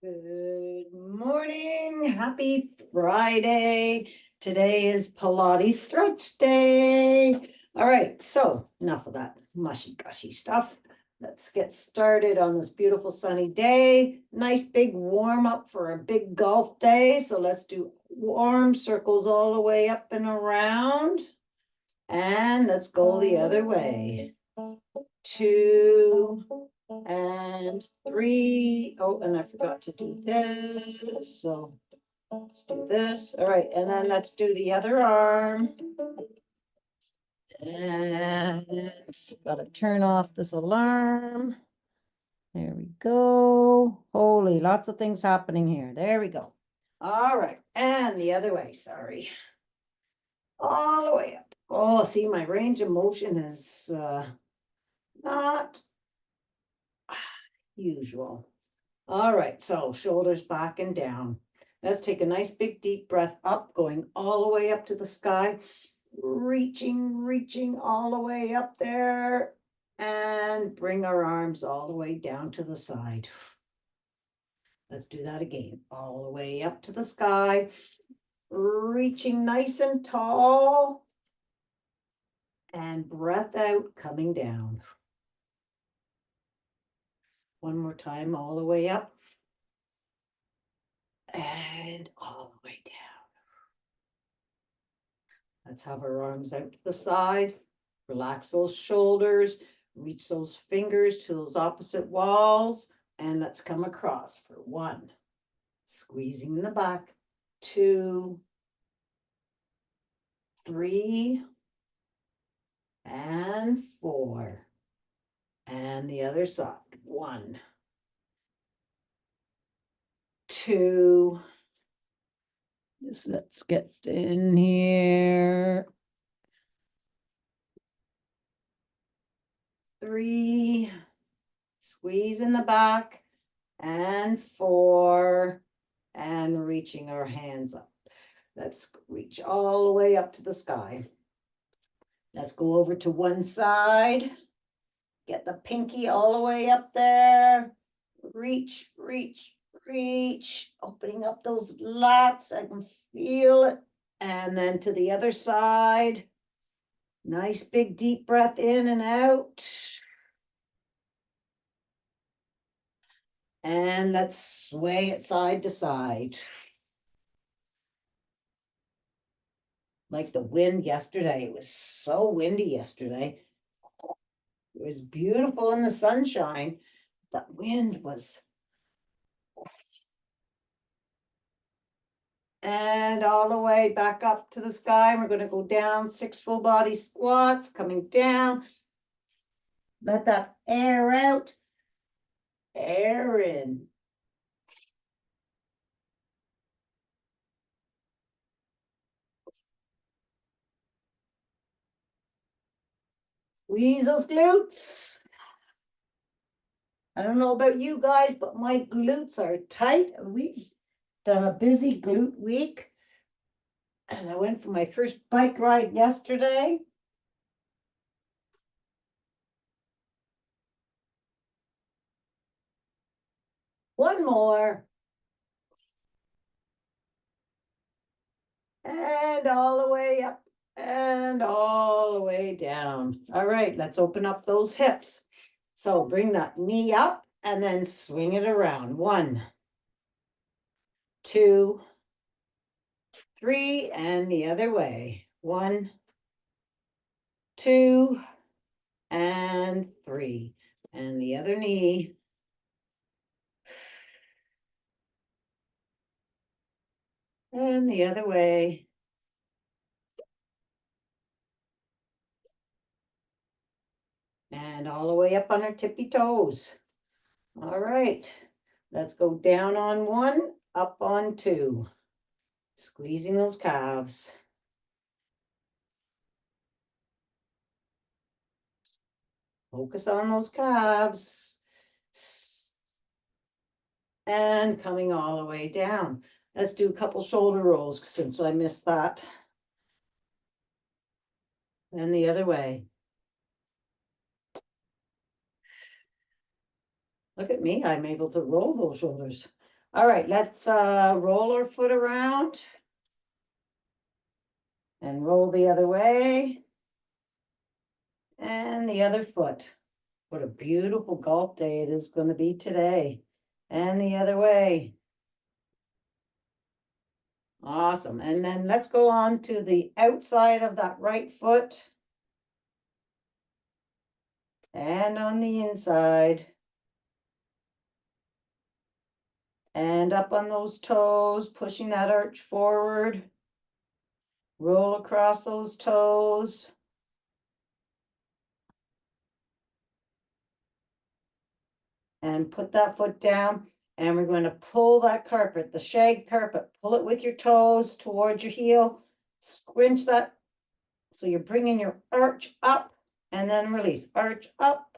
Good morning. Happy Friday. Today is Pilates Stretch Day. All right, so enough of that mushy gushy stuff. Let's get started on this beautiful sunny day. Nice big warm up for a big golf day. So let's do arm circles all the way up and around. And let's go the other way. 2 and 3. Oh, and I forgot to do this. So let's do this. All right, and then let's do the other arm. And gotta turn off this alarm. There we go. Holy, lots of things happening here. There we go. All right, and the other way, sorry. All the way up. Oh, see, my range of motion is not usual. All right, so shoulders back and down. Let's take a nice big deep breath up, going all the way up to the sky, reaching all the way up there, and bring our arms all the way down to the side. Let's do that again, all the way up to the sky, reaching nice and tall, and breath out, coming down. One more time, all the way up, and all the way down. Let's have our arms out to the side, relax those shoulders, reach those fingers to those opposite walls, and let's come across for 1, squeezing in the back, 2, 3, and 4, and the other side, 1, 2, just let's get in here, 3, squeeze in the back, and 4, and reaching our hands up. Let's reach all the way up to the sky. Let's go over to one side. Get the pinky all the way up there. Reach, opening up those lats. I can feel it. And then to the other side. Nice big deep breath in and out. And let's sway it side to side. Like the wind yesterday. It was so windy yesterday. It was beautiful in the sunshine. The wind was. And all the way back up to the sky. We're going to go down 6 full body squats, coming down. Let that air out. Air in. Squeeze those glutes. I don't know about you guys, but my glutes are tight. We've done a busy glute week. And I went for my first bike ride yesterday. One more. And all the way up and all the way down. All right, let's open up those hips. So bring that knee up and then swing it around. 1, 2, 3, and the other way. 1, 2, and 3. And the other knee. And the other way. And all the way up on our tippy toes. All right, let's go down on 1, up on 2. Squeezing those calves. Focus on those calves. And coming all the way down. Let's do a couple shoulder rolls since I missed that. And the other way. Look at me, I'm able to roll those shoulders. All right, let's roll our foot around. And roll the other way. And the other foot. What a beautiful golf day it is going to be today. And the other way. Awesome. And then let's go on to the outside of that right foot. And on the inside. And up on those toes, pushing that arch forward. Roll across those toes. And put that foot down. And we're going to pull that carpet, the shag carpet, pull it with your toes towards your heel. Squinch that. So you're bringing your arch up and then release. Arch up.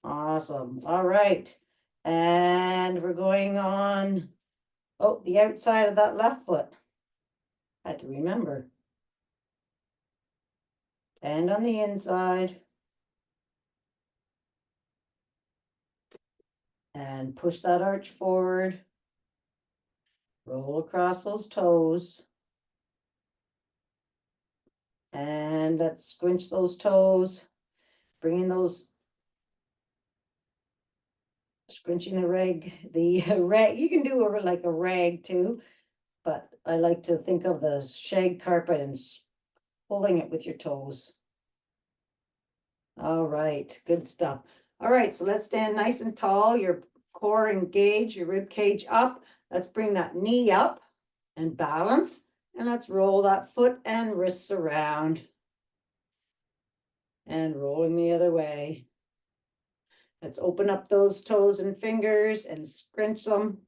Awesome. All right. And we're going on, oh, the outside of that left foot. Had to remember. And on the inside. And push that arch forward. Roll across those toes. And let's squinch those toes. Bringing those, scrunching the rag, rag, you can do like a rag too, but I like to think of the shag carpet and pulling it with your toes. All right, good stuff. All right, so let's stand nice and tall, your core engaged, your rib cage up. Let's bring that knee up and balance, and let's roll that foot and wrists around. And rolling the other way. Let's open up those toes and fingers and scrunch them.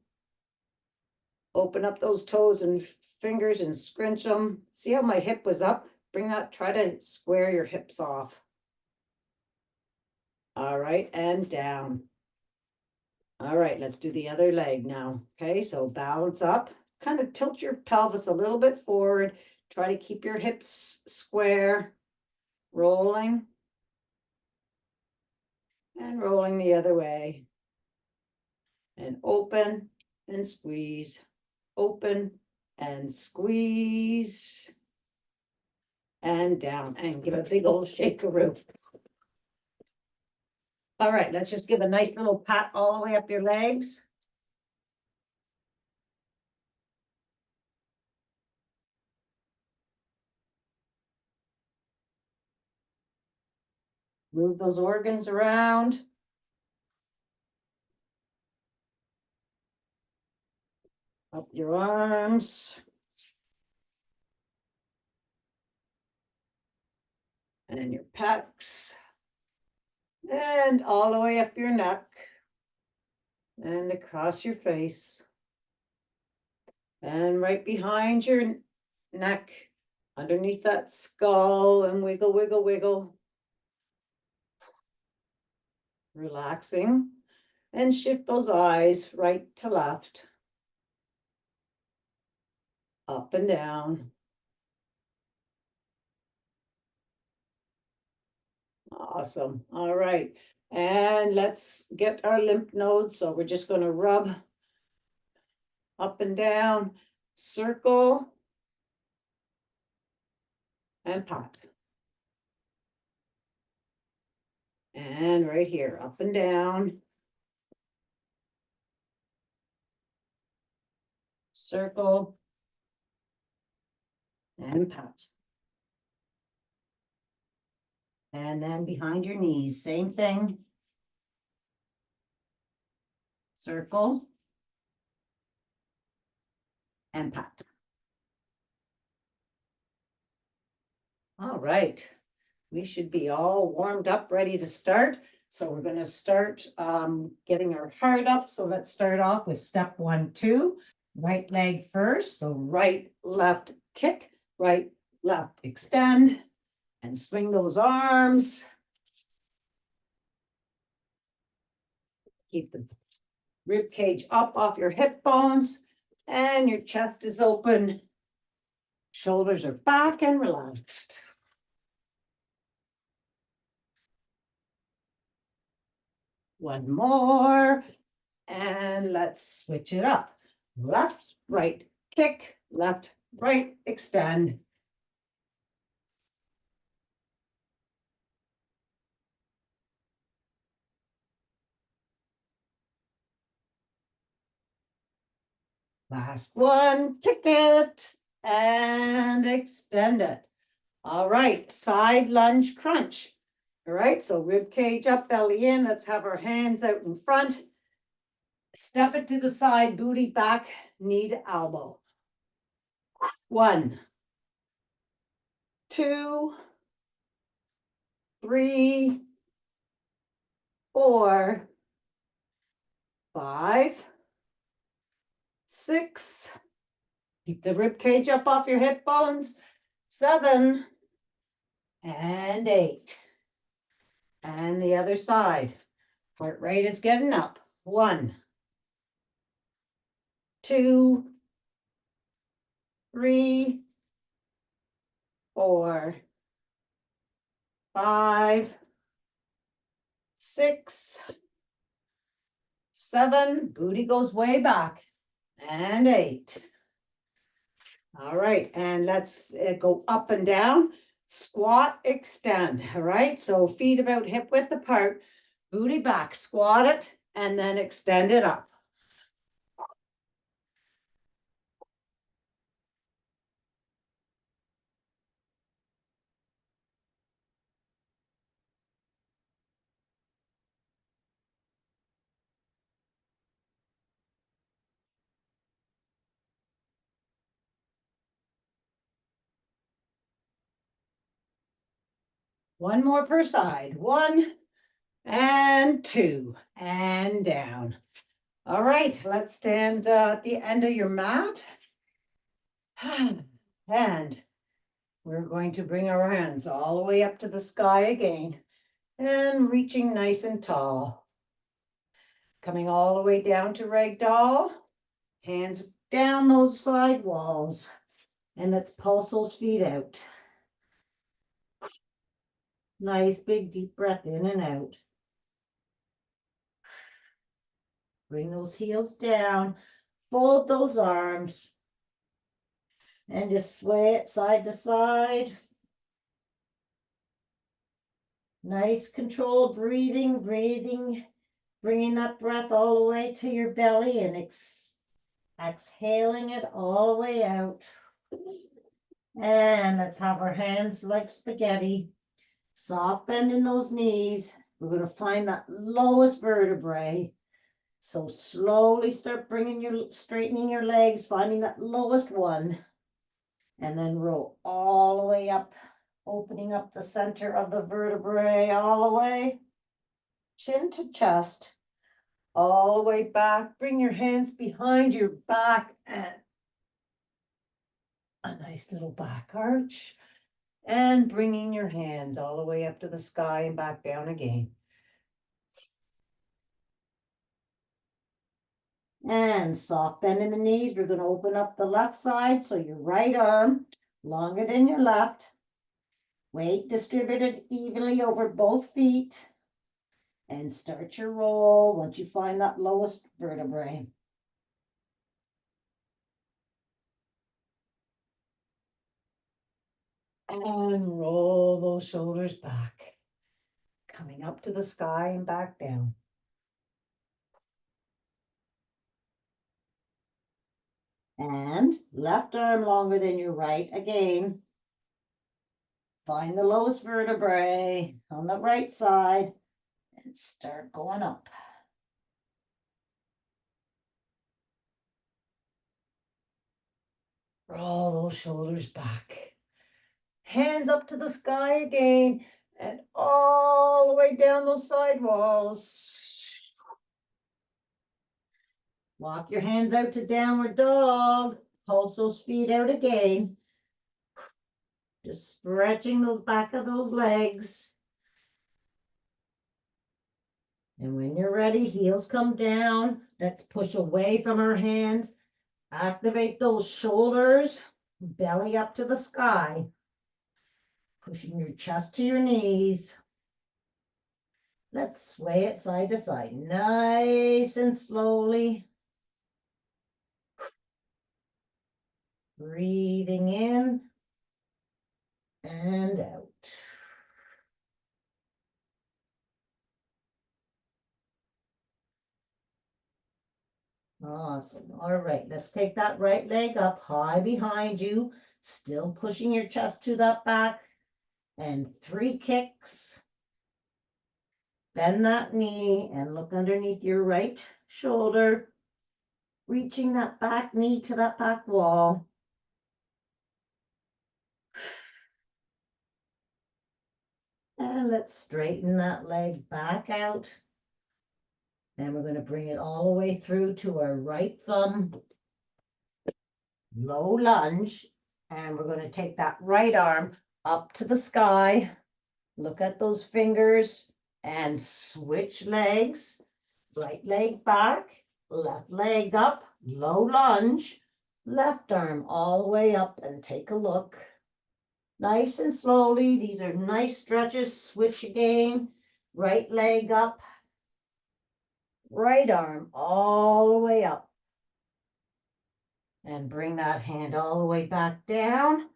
Open up those toes and fingers and scrunch them. See how my hip was up? Bring that, try to square your hips off. All right, and down. All right, let's do the other leg now. Okay, so balance up. Kind of tilt your pelvis a little bit forward. Try to keep your hips square. Rolling. And rolling the other way. And open and squeeze. Open and squeeze. And down and give a big old shakeroo. All right, let's just give a nice little pat all the way up your legs. Move those organs around. Up your arms. And your pecs. And all the way up your neck. And across your face. And right behind your neck. Underneath that skull, and wiggle, wiggle, wiggle. Relaxing. And shift those eyes right to left. Up and down. Awesome. All right. And let's get our lymph nodes. So we're just going to rub up and down, circle, and pop. And right here, up and down, circle, and pat. And then behind your knees, same thing. Circle, and pat. All right. We should be all warmed up, ready to start. So we're going to start getting our heart up. So let's start off with step 1, 2. Right leg first. So right, left, kick. Right, left, extend. And swing those arms. Keep the rib cage up off your hip bones. And your chest is open. Shoulders are back and relaxed. One more. And And let's switch it up. Left, right, kick, left, right, extend. Last one, kick it and extend it. All right, side lunge crunch. All right, so rib cage up, belly in. Let's have our hands out in front. Step it to the side, booty back, knee to elbow. 1, 2, 3, 4, 5, 6. Keep the rib cage up off your hip bones. 7 and 8. And the other side. Heart rate is getting up. 1, 2, 3, 4, 5, 6, 7. Booty goes way back. And 8. All right, and let's go up and down. Squat, extend. All right, so feet about hip width apart, booty back, squat it, and then extend it up. One more per side. 1 and 2 and down. All right, let's stand at the end of your mat. And we're going to bring our hands all the way up to the sky again and reaching nice and tall. Coming all the way down to ragdoll. Hands down those side walls. And let's pulse those feet out. Nice big deep breath in and out. Bring those heels down. Fold those arms. And just sway it side to side. Nice controlled breathing, bringing that breath all the way to your belly and exhaling it all the way out. And let's have our hands like spaghetti. Soft bend in those knees. We're going to find that lowest vertebrae. So slowly start straightening your legs, finding that lowest one. And then roll all the way up, opening up the center of the vertebrae all the way. Chin to chest, all the way back. Bring your hands behind your back and a nice little back arch. And bringing your hands all the way up to the sky and back down again. And soft bend in the knees. We're going to open up the left side. So your right arm longer than your left. Weight distributed evenly over both feet. And start your roll once you find that lowest vertebrae. And roll those shoulders back. Coming up to the sky and back down. And left arm longer than your right again. Find the lowest vertebrae on the right side and start going up. Roll those shoulders back. Hands up to the sky again and all the way down those side walls. Walk your hands out to downward dog. Pulse those feet out again. Just stretching those back of those legs. And when you're ready, heels come down. Let's push away from our hands. Activate those shoulders, belly up to the sky. Pushing your chest to your knees. Let's sway it side to side, nice and slowly. Breathing in and out. Awesome. All right, let's take that right leg up high behind you, still pushing your chest to that back, and 3 kicks. Bend that knee and look underneath your right shoulder, reaching that back knee to that back wall. And let's straighten that leg back out. Then we're going to bring it all the way through to our right thumb. Low lunge. And we're going to take that right arm up to the sky. Look at those fingers and switch legs. Right leg back, left leg up, low lunge, left arm all the way up, and take a look. Nice and slowly. These are nice stretches. Switch again. Right leg up, right arm all the way up. And bring that hand all the way back down.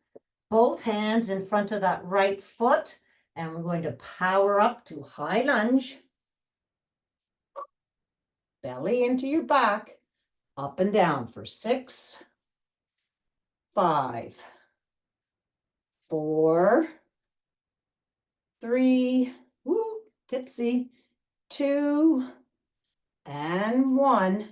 Both hands in front of that right foot. And we're going to power up to high lunge. Belly into your back. Up and down for 6, 5, 4, 3, woo, tipsy, 2, and 1.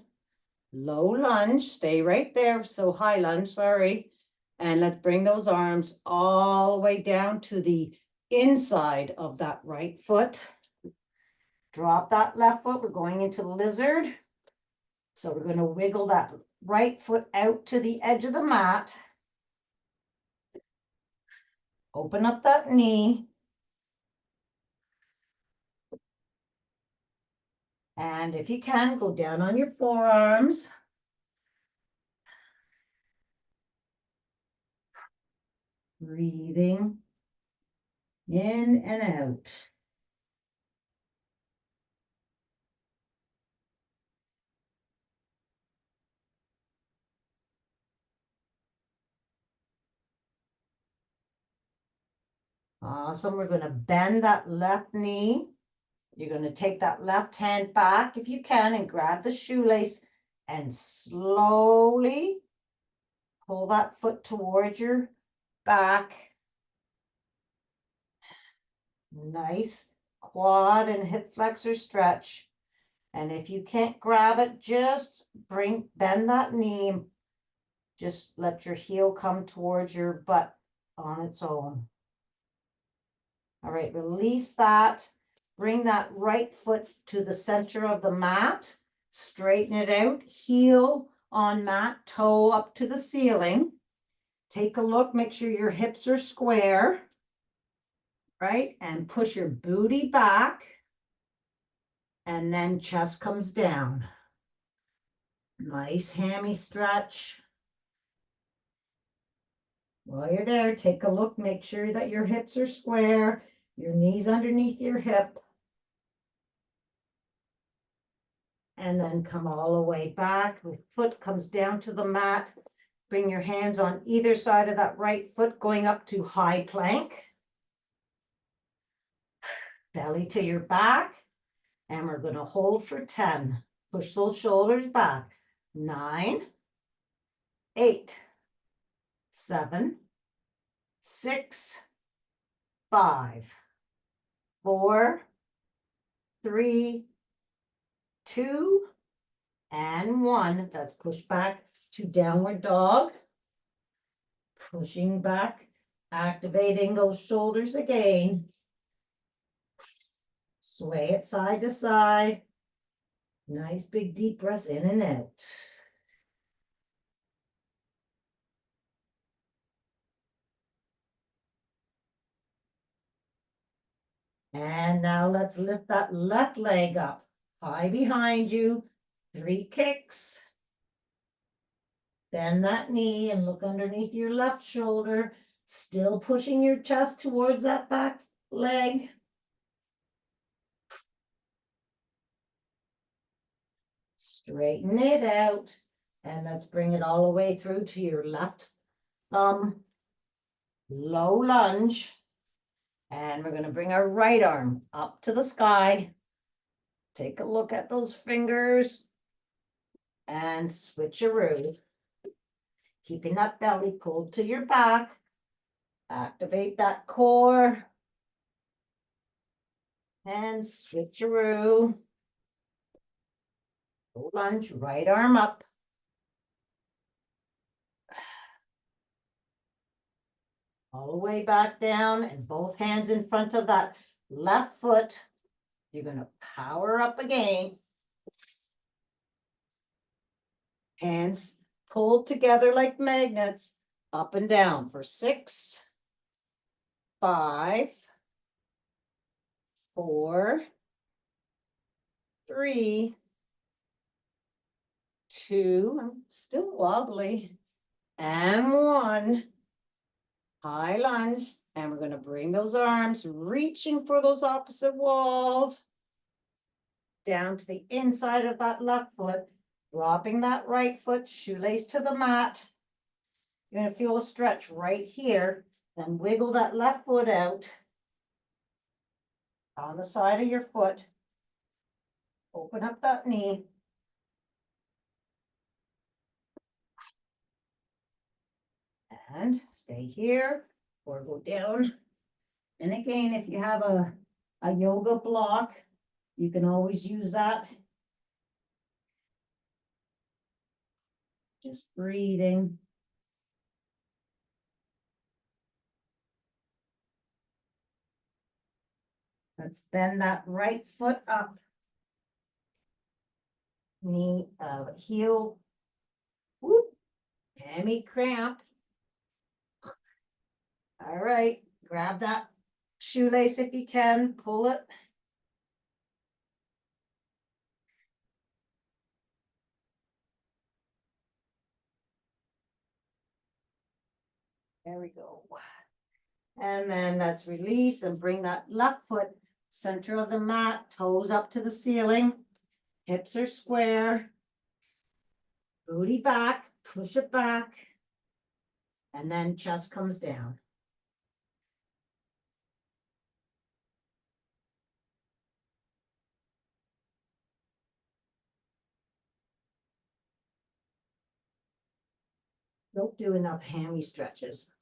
Low lunge, stay right there. So high lunge, sorry. And let's bring those arms all the way down to the inside of that right foot. Drop that left foot. We're going into lizard. So we're going to wiggle that right foot out to the edge of the mat. Open up that knee. And if you can, go down on your forearms. Breathing in and out. Awesome. We're going to bend that left knee. You're going to take that left hand back if you can and grab the shoelace and slowly pull that foot towards your back. Nice quad and hip flexor stretch. And if you can't grab it, just bend that knee. Just let your heel come towards your butt on its own. All right, release that. Bring that right foot to the center of the mat. Straighten it out. Heel on mat, toe up to the ceiling. Take a look. Make sure your hips are square. Right? And push your booty back. And then chest comes down. Nice hammy stretch. While you're there, take a look. Make sure that your hips are square. Your knees underneath your hip. And then come all the way back. The foot comes down to the mat. Bring your hands on either side of that right foot, going up to high plank. Belly to your back. And we're going to hold for 10. Push those shoulders back. 9, 8, 7, 6, 5, 4, 3, 2, and 1. That's push back to downward dog. Pushing back, activating those shoulders again. Sway it side to side. Nice big deep breaths in and out. And now let's lift that left leg up, high behind you, 3 kicks. Bend that knee and look underneath your left shoulder, still pushing your chest towards that back leg. Straighten it out. And let's bring it all the way through to your left thumb. Low lunge. And we're going to bring our right arm up to the sky. Take a look at those fingers. And switcheroo. Keeping that belly pulled to your back. Activate that core. And switcheroo. Low lunge, right arm up. All the way back down and both hands in front of that left foot. You're going to power up again. Hands pulled together like magnets, up and down for 6, 5, 4, 3, 2, I'm still wobbly, and 1. High lunge, and we're going to bring those arms, reaching for those opposite walls, down to the inside of that left foot, dropping that right foot, shoelace to the mat. You're going to feel a stretch right here, then wiggle that left foot out on the side of your foot. Open up that knee. And stay here or go down. And again, if you have a yoga block, you can always use that. Just breathing. Let's bend that right foot up. Knee, heel. Whoop. Hammy cramp. All right, grab that shoelace if you can, pull it. There we go. And then let's release and bring that left foot center of the mat, toes up to the ceiling. Hips are square. Booty back, push it back. And then chest comes down. Don't do enough hammy stretches.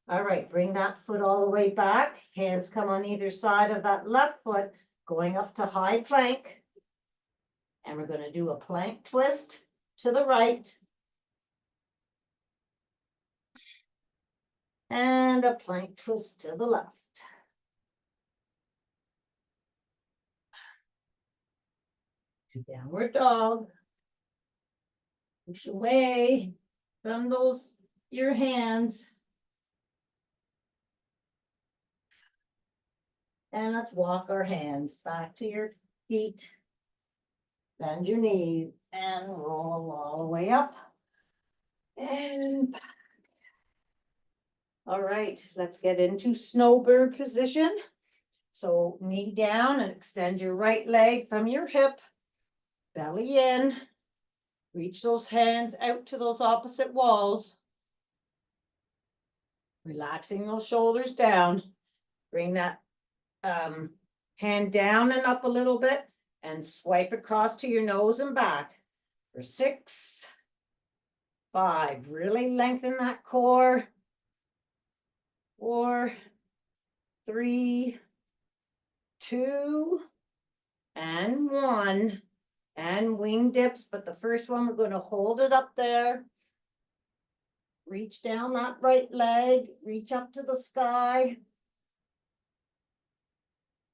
All right, bring that foot all the way back. Hands come on either side of that left foot, going up to high plank. And we're going to do a plank twist to the right. And a plank twist to the left. To downward dog. Push away from your hands. And let's walk our hands back to your feet. Bend your knee and roll all the way up. And back. All right, let's get into snowbird position. So knee down and extend your right leg from your hip. Belly in. Reach those hands out to those opposite walls. Relaxing those shoulders down. Bring that hand down and up a little bit and swipe across to your nose and back for 6, 5. Really lengthen that core. 4, 3, 2, and 1. And wing dips, but the first one, we're going to hold it up there. Reach down that right leg, reach up to the sky.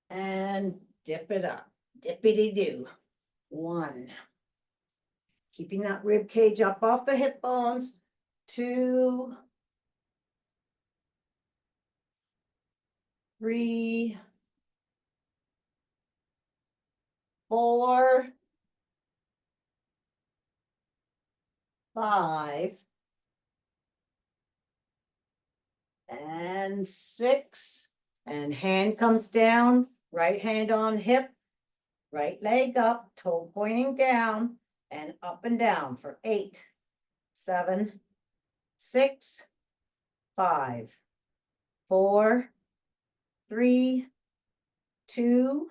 And dip it up, dippity-doo. 1. Keeping that rib cage up off the hip bones. 2, 3, 4, 5, and 6. And hand comes down, right hand on hip, right leg up, toe pointing down, and up and down for 8, 7, 6, 5, 4, 3, 2,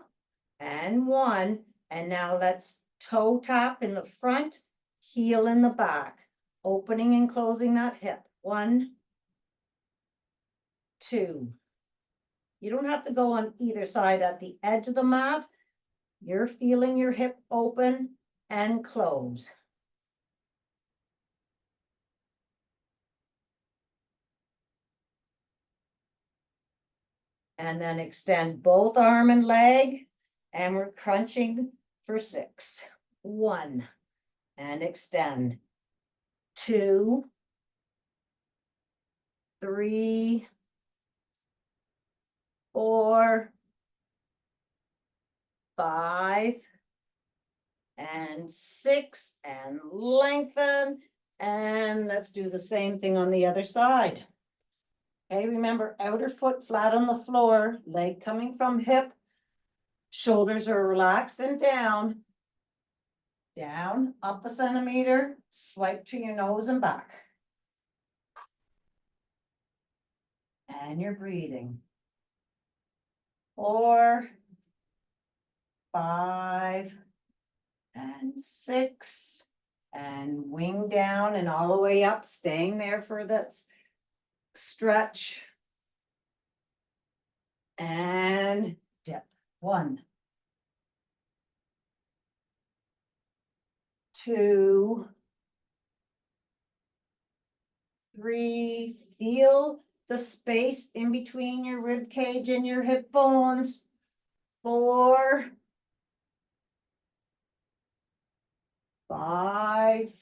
and 1. And now let's toe tap in the front, heel in the back, opening and closing that hip. 1, 2. You don't have to go on either side at the edge of the mat. You're feeling your hip open and close. And then extend both arm and leg, and we're crunching for 6. 1, and extend. 2, 3, 4, 5, and 6, and lengthen. And let's do the same thing on the other side. Okay, remember, outer foot flat on the floor, leg coming from hip, shoulders are relaxed and down, up a centimeter, swipe to your nose and back. And you're breathing. 4, 5, and 6, and wing down and all the way up, staying there for this stretch. And dip. 1, 2, 3, feel the space in between your rib cage and your hip bones. 4, 5,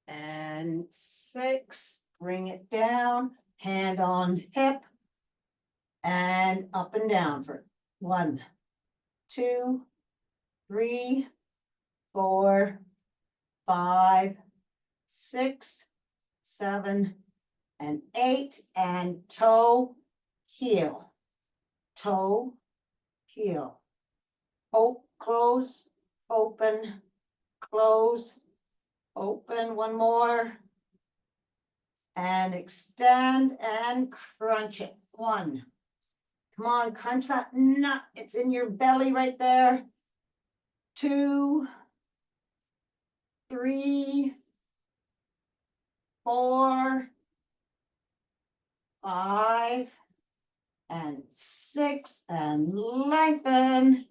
and 6. Bring it down, hand on hip, and up and down for 1, 2, 3, 4, 5, 6, 7, and 8, and toe, heel, toe, heel. Oh, close, open, close, open. 1 more. And extend and crunch it. 1. Come on, crunch that nut. It's in your belly right there. 2, 3, 4, 5, and 6, and lengthen,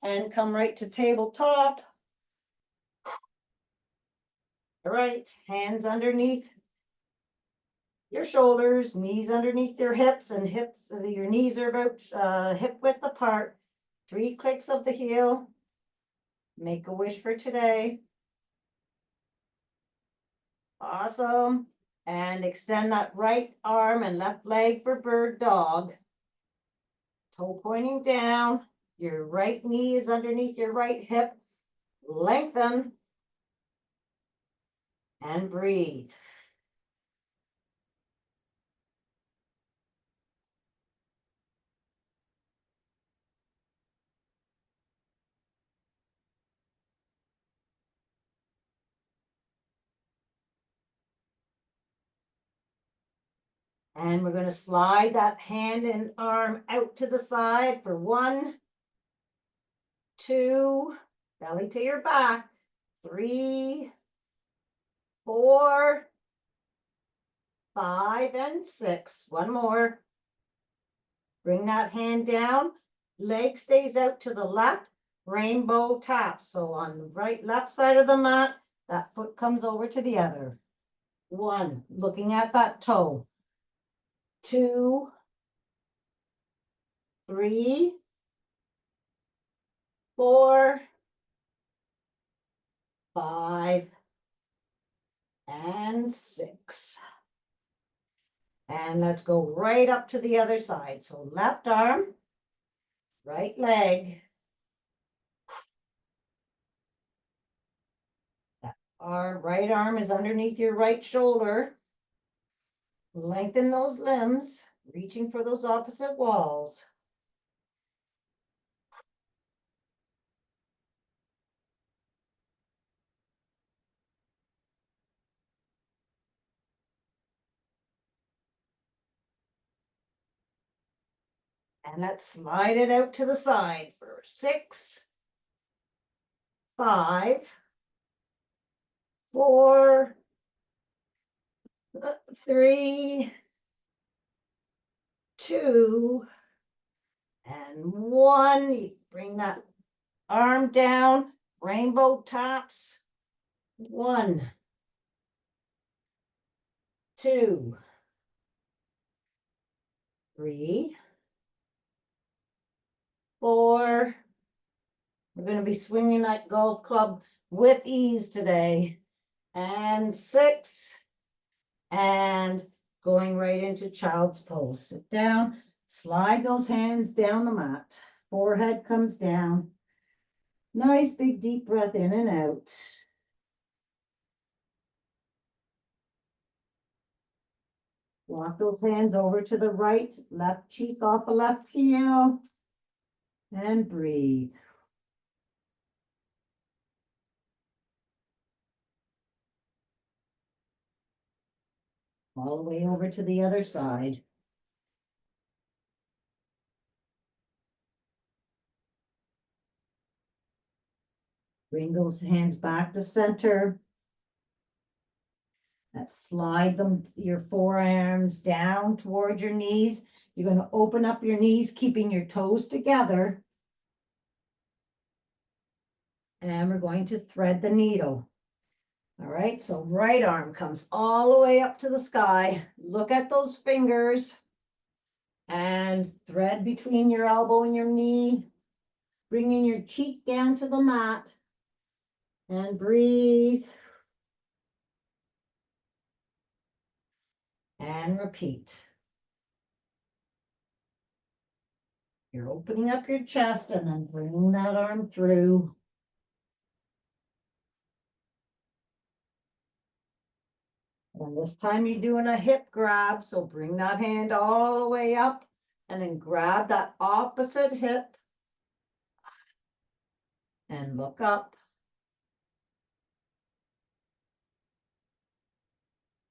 and come right to tabletop. All right, hands underneath your shoulders, knees underneath your hips, and your knees are about hip width apart. 3 clicks of the heel. Make a wish for today. Awesome. And extend that right arm and left leg for bird dog. Toe pointing down. Your right knee is underneath your right hip. Lengthen. And breathe. And we're going to slide that hand and arm out to the side for 1, 2, belly to your back, 3, 4, 5, and 6. 1 more. Bring that hand down. Leg stays out to the left. Rainbow tap. So on the right, left side of the mat, that foot comes over to the other. 1, looking at that toe. 2, 3, 4, 5, and 6. And let's go right up to the other side. So left arm, right leg. Our right arm is underneath your right shoulder. Lengthen those limbs, reaching for those opposite walls. And let's slide it out to the side for 6, 5, 4, 3, 2, and 1. You bring that arm down, rainbow taps. 1, 2, 3, 4. We're going to be swinging that golf club with ease today. And 6, and going right into child's pose. Sit down, slide those hands down the mat. Forehead comes down. Nice big deep breath in and out. Walk those hands over to the right, left cheek off the left heel, and breathe. All the way over to the other side. Bring those hands back to center. Let's slide them, your forearms down towards your knees. You're going to open up your knees, keeping your toes together. And we're going to thread the needle. All right, so right arm comes all the way up to the sky. Look at those fingers and thread between your elbow and your knee. Bringing your cheek down to the mat and breathe. And repeat. You're opening up your chest and then bringing that arm through. And this time you're doing a hip grab, so bring that hand all the way up and then grab that opposite hip and look up.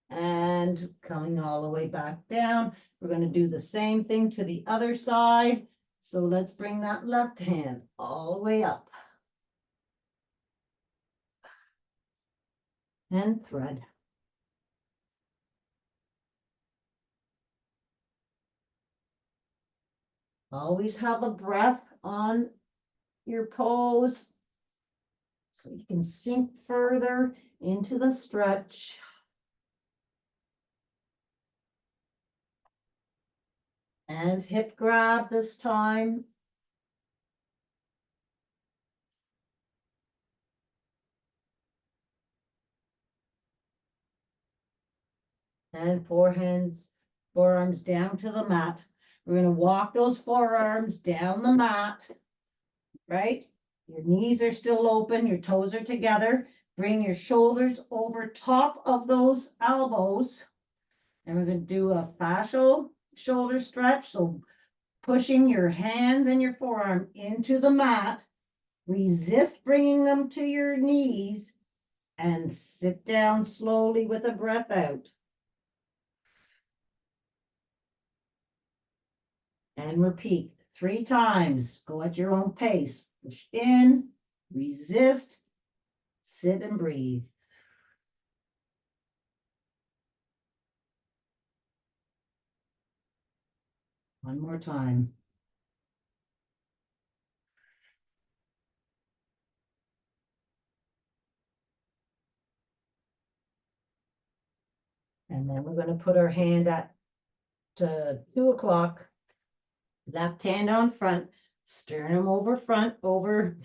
And coming all the way back down. We're going to do the same thing to the other side. So let's bring that left hand all the way up. And thread. Always have a breath on your pose so you can sink further into the stretch. And hip grab this time. And forearms down to the mat. We're going to walk those forearms down the mat, right? Your knees are still open, your toes are together. Bring your shoulders over top of those elbows. And we're going to do a fascial shoulder stretch. So pushing your hands and your forearm into the mat. Resist bringing them to your knees and sit down slowly with a breath out. And repeat 3 times. Go at your own pace. Push in, resist, sit and breathe. One more time. And then we're going to put our hand at 2 o'clock. Left hand on front, sternum over front, over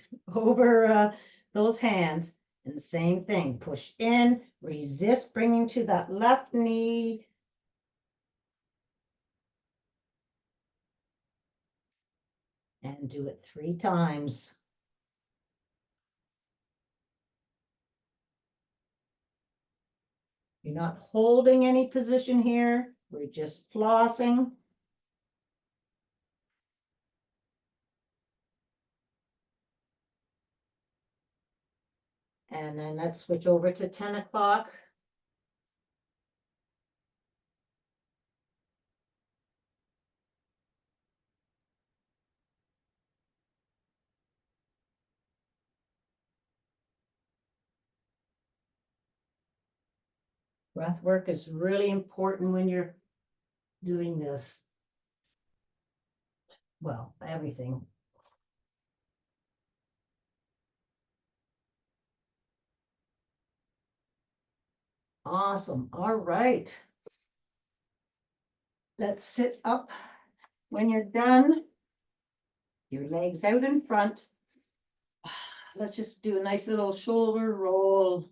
those hands. And the same thing, push in, resist, bringing to that left knee. And do it 3 times. You're not holding any position here. We're just flossing. And then let's switch over to 10 o'clock. Breath work is really important when you're doing this. Well, everything. Awesome. All right. Let's sit up. When you're done, your legs out in front. Let's just do a nice little shoulder roll.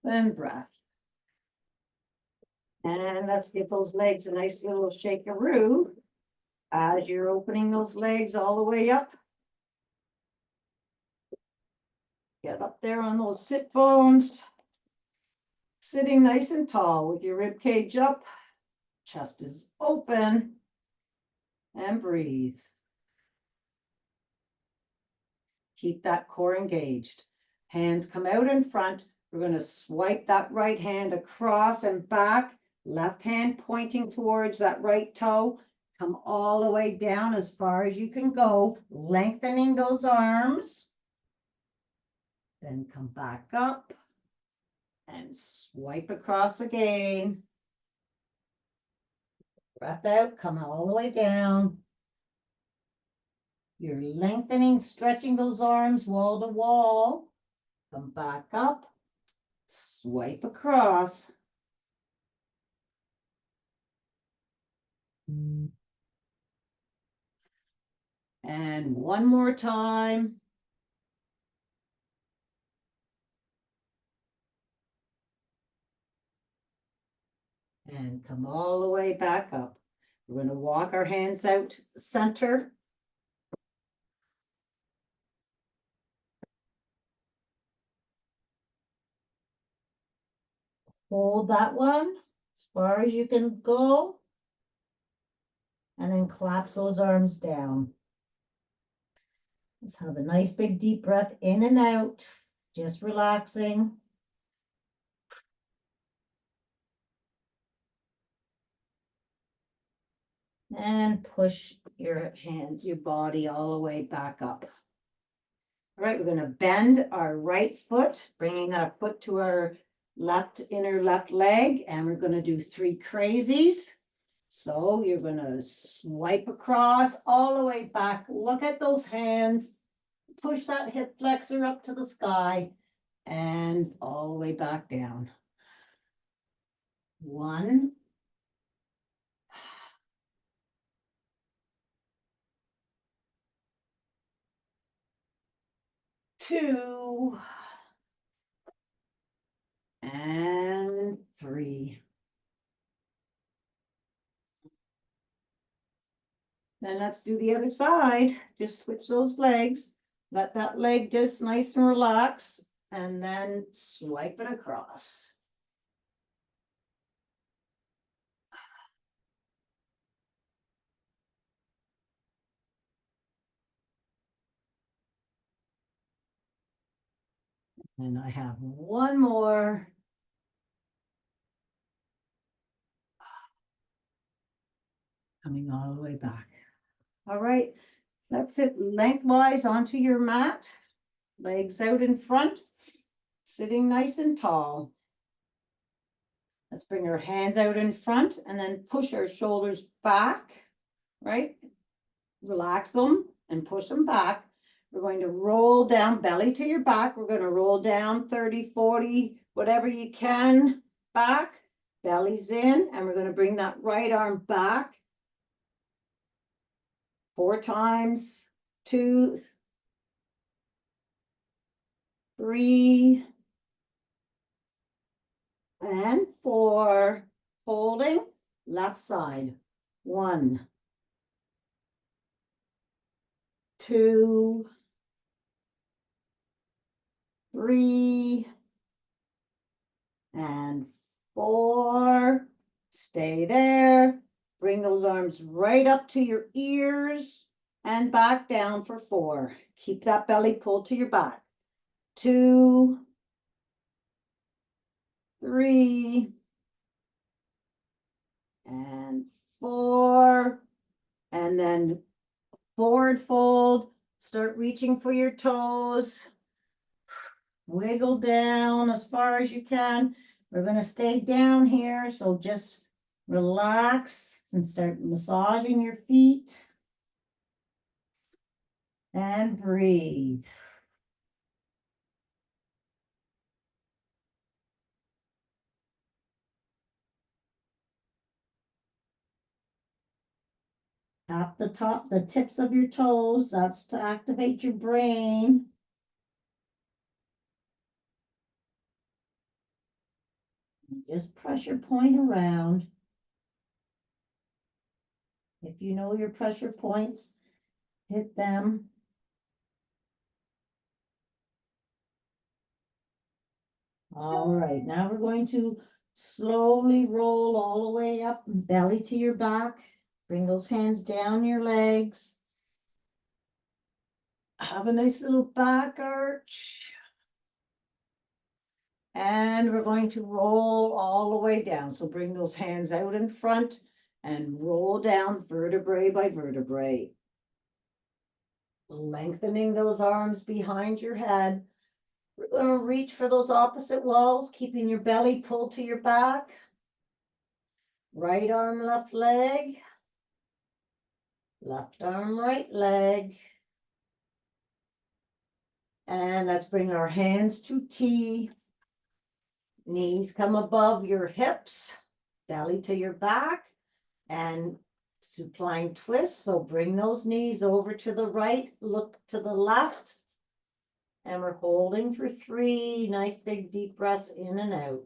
And breath. And let's give those legs a nice little shake-a-roo as you're opening those legs all the way up. Get up there on those sit bones. Sitting nice and tall with your rib cage up. Chest is open. And breathe. Keep that core engaged. Hands come out in front. We're going to swipe that right hand across and back. Left hand pointing towards that right toe. Come all the way down as far as you can go, lengthening those arms. Then come back up and swipe across again. Breath out, come all the way down. You're lengthening, stretching those arms wall to wall. Come back up, swipe across. And one more time. And come all the way back up. We're going to walk our hands out center. Hold that one as far as you can go. And then collapse those arms down. Let's have a nice big deep breath in and out. Just relaxing. And push your hands, your body all the way back up. All right, we're going to bend our right foot, bringing our foot to our left inner left leg, and we're going to do 3 crazies. So you're going to swipe across all the way back. Look at those hands. Push that hip flexor up to the sky and all the way back down. 1, 2, and 3. Then let's do the other side. Just switch those legs. Let that leg just nice and relax, and then swipe it across. And I have one more. Coming all the way back. All right, let's sit lengthwise onto your mat. Legs out in front, sitting nice and tall. Let's bring our hands out in front and then push our shoulders back, right? Relax them and push them back. We're going to roll down, belly to your back. We're going to roll down 30, 40, whatever you can back. Belly's in, and we're going to bring that right arm back 4 times. 2, 3, and 4. Holding left side. 1, 2, 3, and 4. Stay there. Bring those arms right up to your ears and back down for 4. Keep that belly pulled to your back. 2, 3, and 4. And then forward fold. Start reaching for your toes. wiggle down as far as you can. We're gonna stay down here, so just relax and start massaging your feet. And breathe. Tap the tips of your toes. That's to activate your brain. Just pressure point around. If you know your pressure points, hit them. All right, now we're going to slowly roll all the way up, belly to your back. Bring those hands down your legs. Have a nice little back arch. And we're going to roll all the way down. So bring those hands out in front and roll down vertebrae by vertebrae. Lengthening those arms behind your head. We're going to reach for those opposite walls, keeping your belly pulled to your back. Right arm, left leg. Left arm, right leg. And let's bring our hands to T. Knees come above your hips, belly to your back, and supine twist. So bring those knees over to the right, look to the left. And we're holding for 3 nice big deep breaths in and out.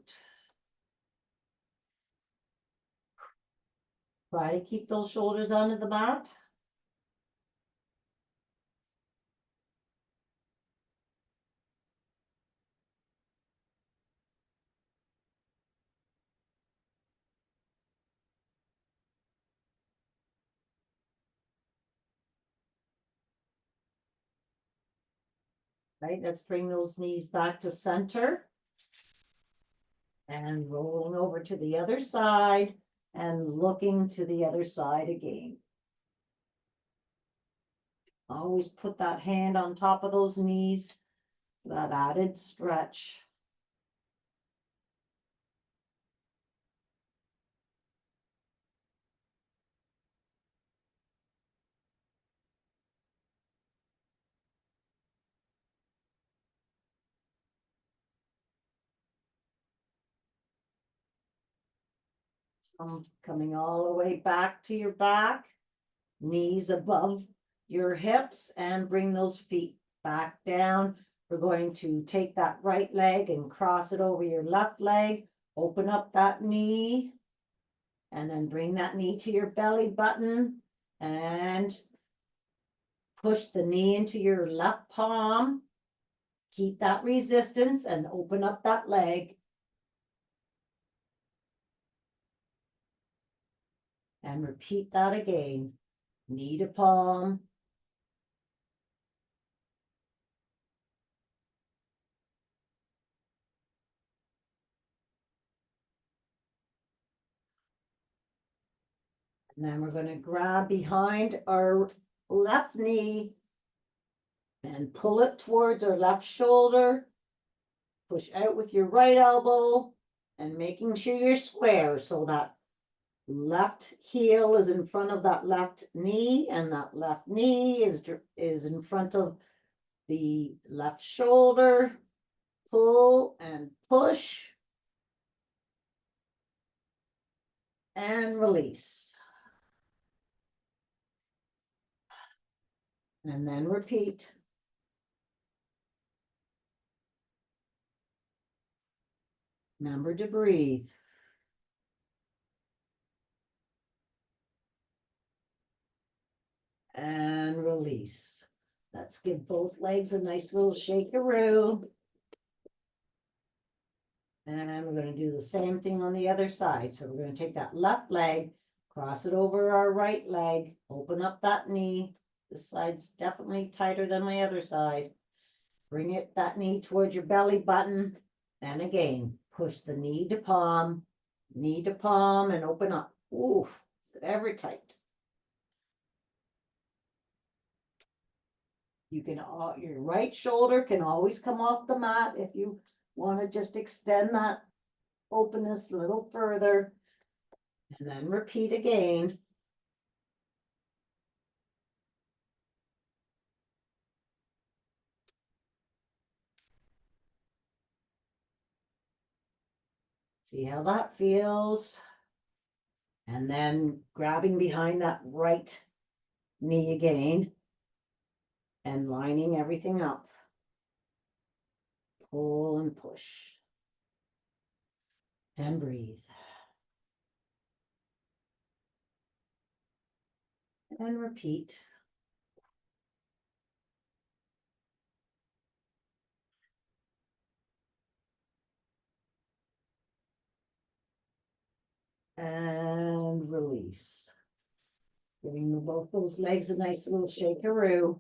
Try to keep those shoulders onto the mat. Right, let's bring those knees back to center. And rolling over to the other side and looking to the other side again. Always put that hand on top of those knees for that added stretch. Some coming all the way back to your back, knees above your hips, and bring those feet back down. We're going to take that right leg and cross it over your left leg, open up that knee, and then bring that knee to your belly button and push the knee into your left palm. Keep that resistance and open up that leg. And repeat that again. Knee to palm. And then we're going to grab behind our left knee and pull it towards our left shoulder. Push out with your right elbow and making sure you're square so that left heel is in front of that left knee and that left knee is in front of the left shoulder. Pull and push and release. And then repeat. Remember to breathe. And release. Let's give both legs a nice little shakeroo. And we're going to do the same thing on the other side. So we're going to take that left leg, cross it over our right leg, open up that knee. This side's definitely tighter than my other side. Bring that knee towards your belly button. And again, push the knee to palm, and open up. Oof, it's ever tight. You can, your right shoulder can always come off the mat if you want to just extend that openness a little further. And then repeat again. See how that feels. And then grabbing behind that right knee again and lining everything up. Pull and push. And breathe. And repeat. And release. Giving both those legs a nice little shakeroo.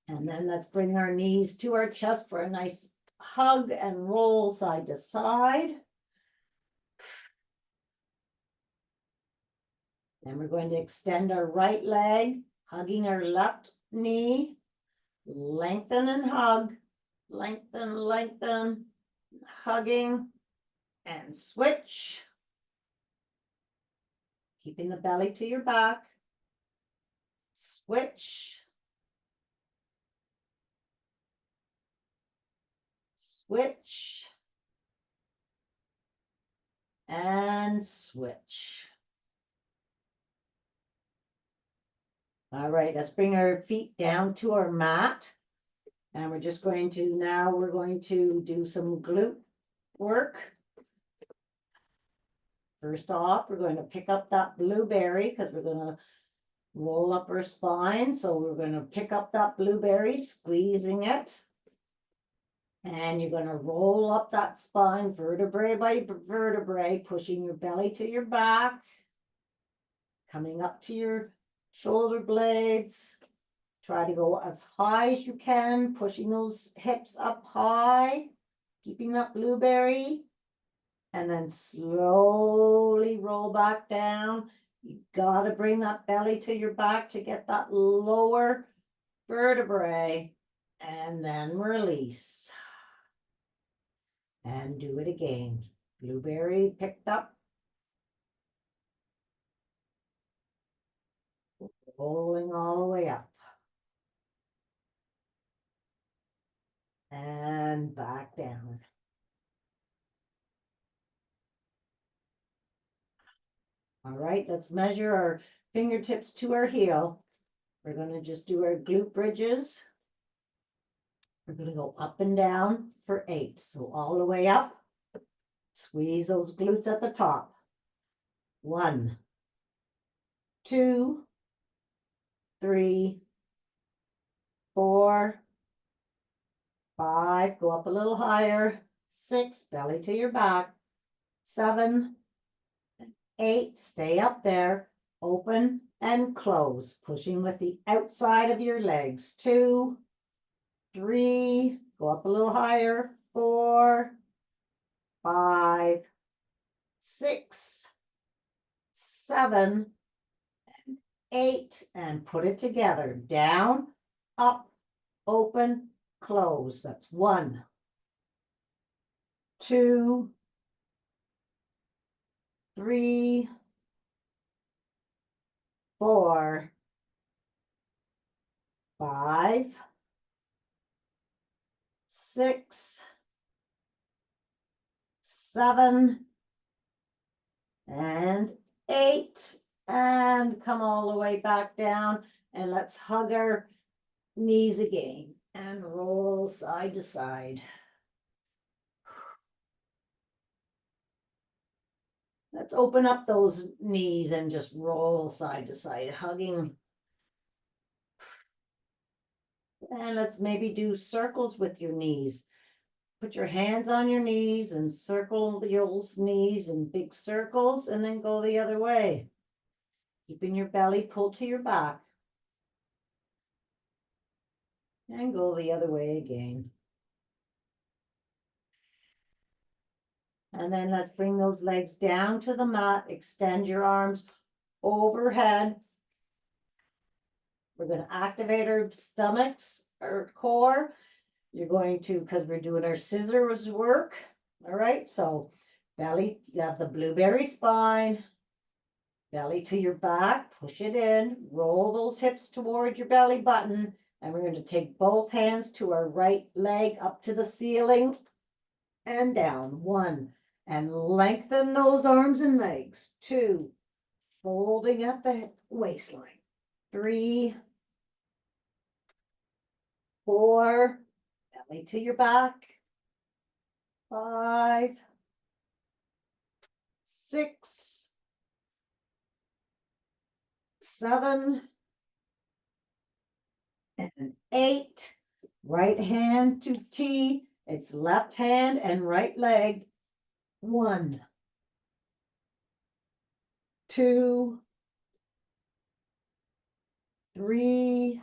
And then let's bring our knees to our chest for a nice hug and roll side to side. Then we're going to extend our right leg, hugging our left knee. Lengthen and hug. Lengthen, lengthen. Hugging. And switch. Keeping the belly to your back. Switch. Switch. And switch. All right, let's bring our feet down to our mat. And we're just going to, now we're going to do some glute work. First off, we're going to pick up that blueberry because we're going to roll up our spine. So we're going to pick up that blueberry, squeezing it. And you're going to roll up that spine vertebrae by vertebrae, pushing your belly to your back, coming up to your shoulder blades. Try to go as high as you can, pushing those hips up high, keeping that blueberry, and then slowly roll back down. You got to bring that belly to your back to get that lower vertebrae, and then release. And do it again. Blueberry picked up. Rolling all the way up. And back down. All right, let's measure our fingertips to our heel. We're going to just do our glute bridges. We're going to go up and down for 8. So all the way up. Squeeze those glutes at the top. 1, 2, 3, 4, 5, go up a little higher. 6, belly to your back. 7, 8, stay up there. Open and close, pushing with the outside of your legs. 2, 3, go up a little higher. 4, 5, 6, 7, 8, and put it together. Down, up, open, close. That's 1, 2, 3, 4, 5, 6, 7, and 8. And come all the way back down. And let's hug our knees again and roll side to side. Let's open up those knees and just roll side to side, hugging. And let's maybe do circles with your knees. Put your hands on your knees and circle those knees in big circles, and then go the other way. Keeping your belly pulled to your back. And go the other way again. And then let's bring those legs down to the mat. Extend your arms overhead. We're going to activate our stomachs, our core. You're going to, because we're doing our scissors work. All right, so belly, you have the blueberry spine, belly to your back, push it in, roll those hips toward your belly button, and we're going to take both hands to our right leg up to the ceiling and down. 1, and lengthen those arms and legs. 2, folding at the waistline. 3, 4, belly to your back. 5, 6, 7, and 8. Right hand to T. It's left hand and right leg. 1, 2, 3,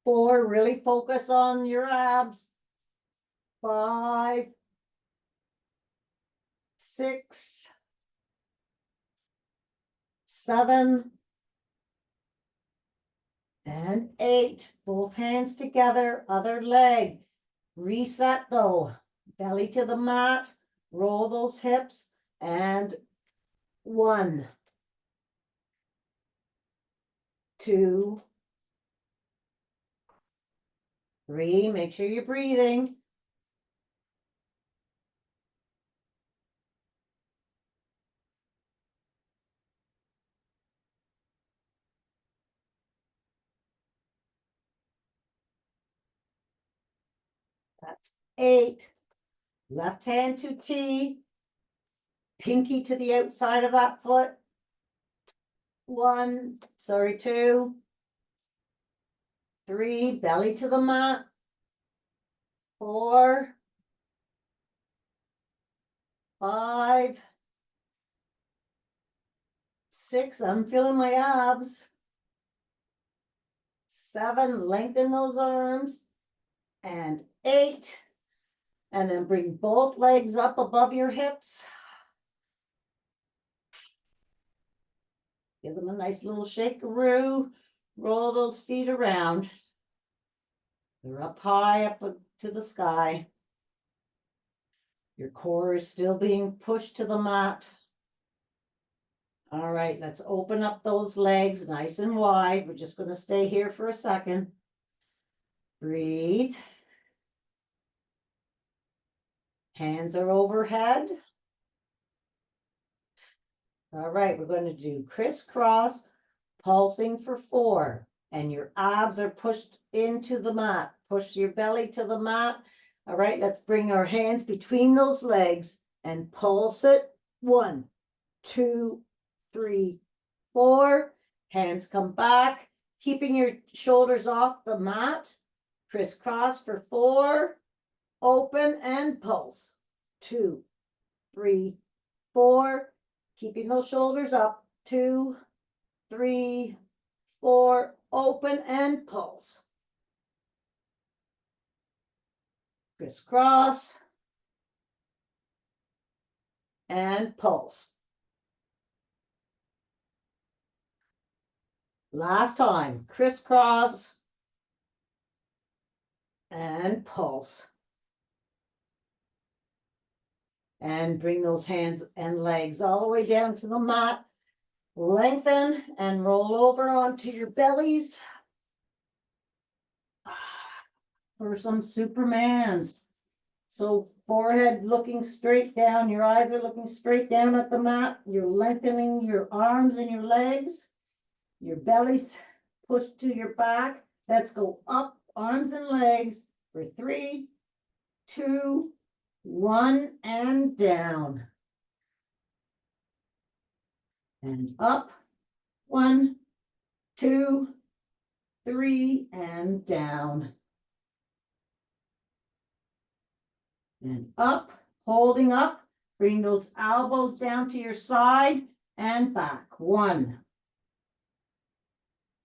4. Really focus on your abs. 5, 6, 7, and 8. Both hands together, other leg. Reset though. Belly to the mat. Roll those hips. And 1, 2, 3. Make sure you're breathing. 8. Left hand to T. Pinky to the outside of that foot. 1, 2, 3, belly to the mat. 4, 5, 6, I'm feeling my abs. 7, lengthen those arms. And 8, and then bring both legs up above your hips. Give them a nice little shakaroo. Roll those feet around. They're up high, up to the sky. Your core is still being pushed to the mat. All right, let's open up those legs nice and wide. We're just going to stay here for a second. Breathe. Hands are overhead. All right, we're going to do crisscross, pulsing for 4. And your abs are pushed into the mat. Push your belly to the mat. All right, let's bring our hands between those legs and pulse it. 1, 2, 3, 4. Hands come back, keeping your shoulders off the mat. Crisscross for 4. Open and pulse. 2, 3, 4. Keeping those shoulders up. 2, 3, 4. Open and pulse. Crisscross and pulse. Last time. Crisscross and pulse. And bring those hands and legs all the way down to the mat. Lengthen and roll over onto your bellies for some Supermans. So forehead looking straight down, your eyes are looking straight down at the mat. You're lengthening your arms and your legs. Your belly's pushed to your back. Let's go up, arms and legs for 3, 2, 1, and down. And up. 1, 2, 3, and down. And up, holding up. Bring those elbows down to your side and back. 1,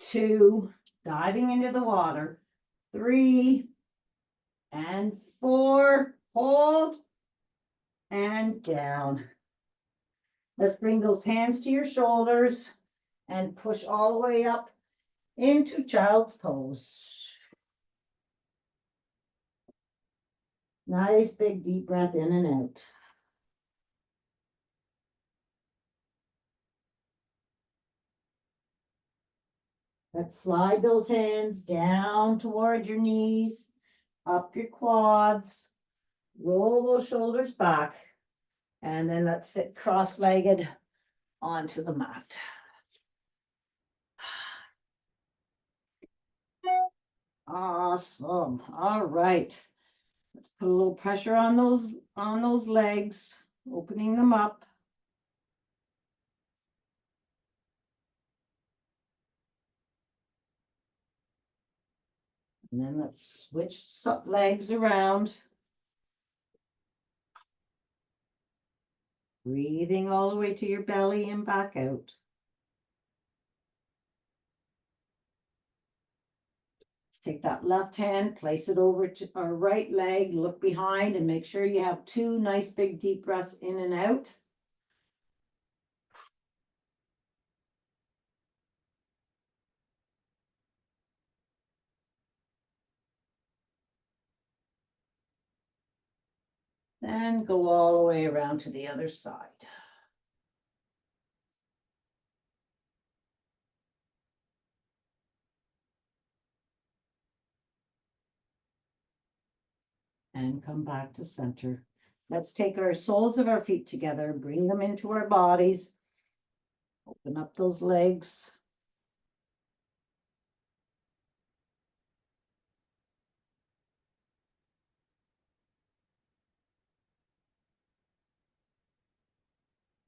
2, diving into the water. 3, and 4. Hold and down. Let's bring those hands to your shoulders and push all the way up into child's pose. Nice big deep breath in and out. Let's slide those hands down toward your knees, up your quads, roll those shoulders back, and then let's sit cross-legged onto the mat. Awesome. All right. Let's put a little pressure on those legs, opening them up. And then let's switch legs around. Breathing all the way to your belly and back out. Let's take that left hand, place it over to our right leg, look behind and make sure you have 2 nice big deep breaths in and out. Then go all the way around to the other side. And come back to center. Let's take our soles of our feet together, bring them into our bodies. Open up those legs.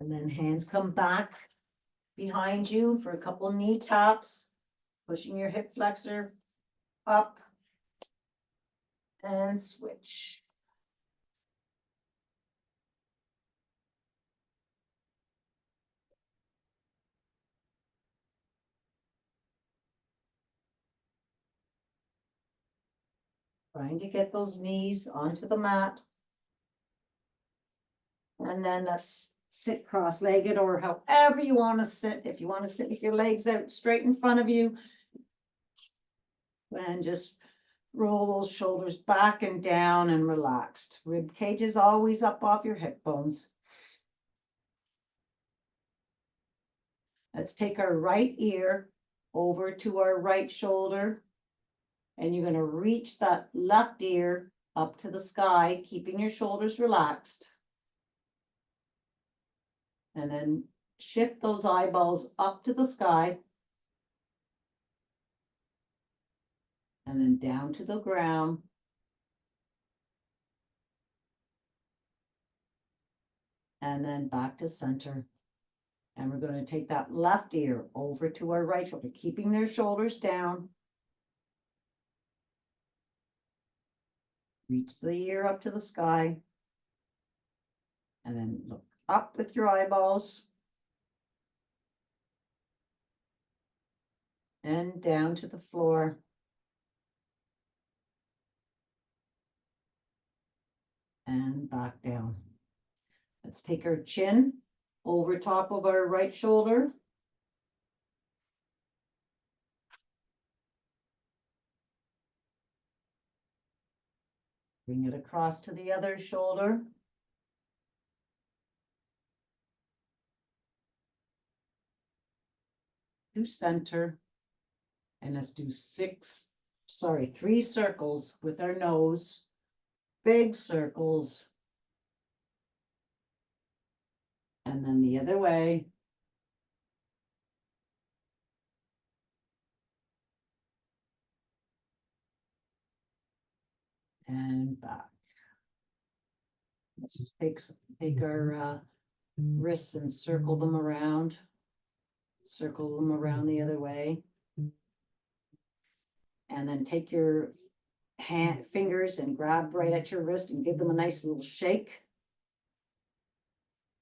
And then hands come back behind you for a couple knee taps, pushing your hip flexor up and switch. Trying to get those knees onto the mat. And then let's sit cross-legged or however you want to sit. If you want to sit with your legs out straight in front of you, and just roll those shoulders back and down and relaxed. Rib cage is always up off your hip bones. Let's take our right ear over to our right shoulder. And you're going to reach that left ear up to the sky, keeping your shoulders relaxed. And then shift those eyeballs up to the sky. And then down to the ground. And then back to center. And we're going to take that left ear over to our right shoulder, keeping their shoulders down. Reach the ear up to the sky. And then look up with your eyeballs. And down to the floor. And back down. Let's take our chin over top of our right shoulder. Bring it across to the other shoulder. To center. And let's do 3 circles with our nose. Big circles. And then the other way. And back. Let's just take our wrists and circle them around. Circle them around the other way. And then take your fingers and grab right at your wrist and give them a nice little shake.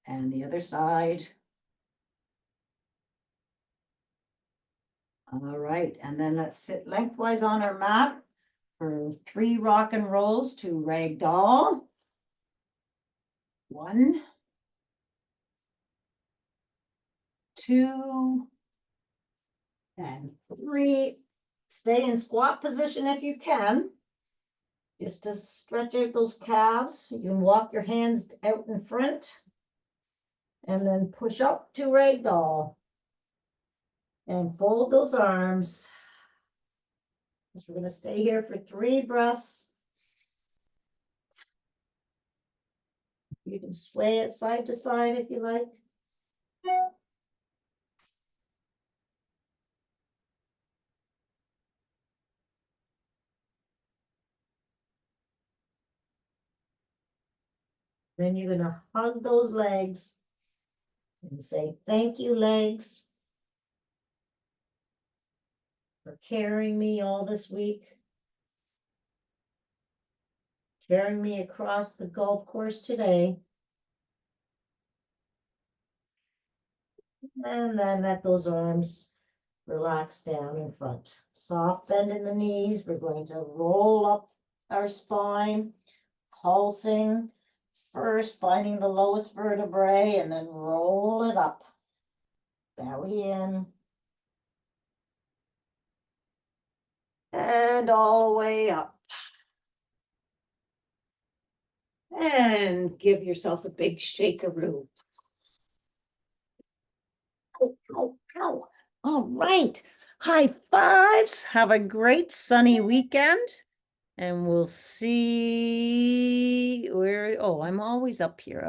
And the other side. All right, and then let's sit lengthwise on our mat for 3 rock and rolls to ragdoll. 1, 2, And 3, stay in squat position if you can. Just to stretch out those calves. You can walk your hands out in front. And then push up to ragdoll. And fold those arms. So we're going to stay here for 3 breaths. You can sway it side to side if you like. Then you're going to hug those legs and say, thank you, legs, for carrying me all this week. Carrying me across the golf course today. And then let those arms relax down in front. Soft bend in the knees. We're going to roll up our spine, pulsing. First, finding the lowest vertebrae and then roll it up. Belly in. And all the way up. And give yourself a big shakaroo. Ow, ow, ow. All right. High fives. Have a great sunny weekend. And we'll see where, oh, I'm always up here.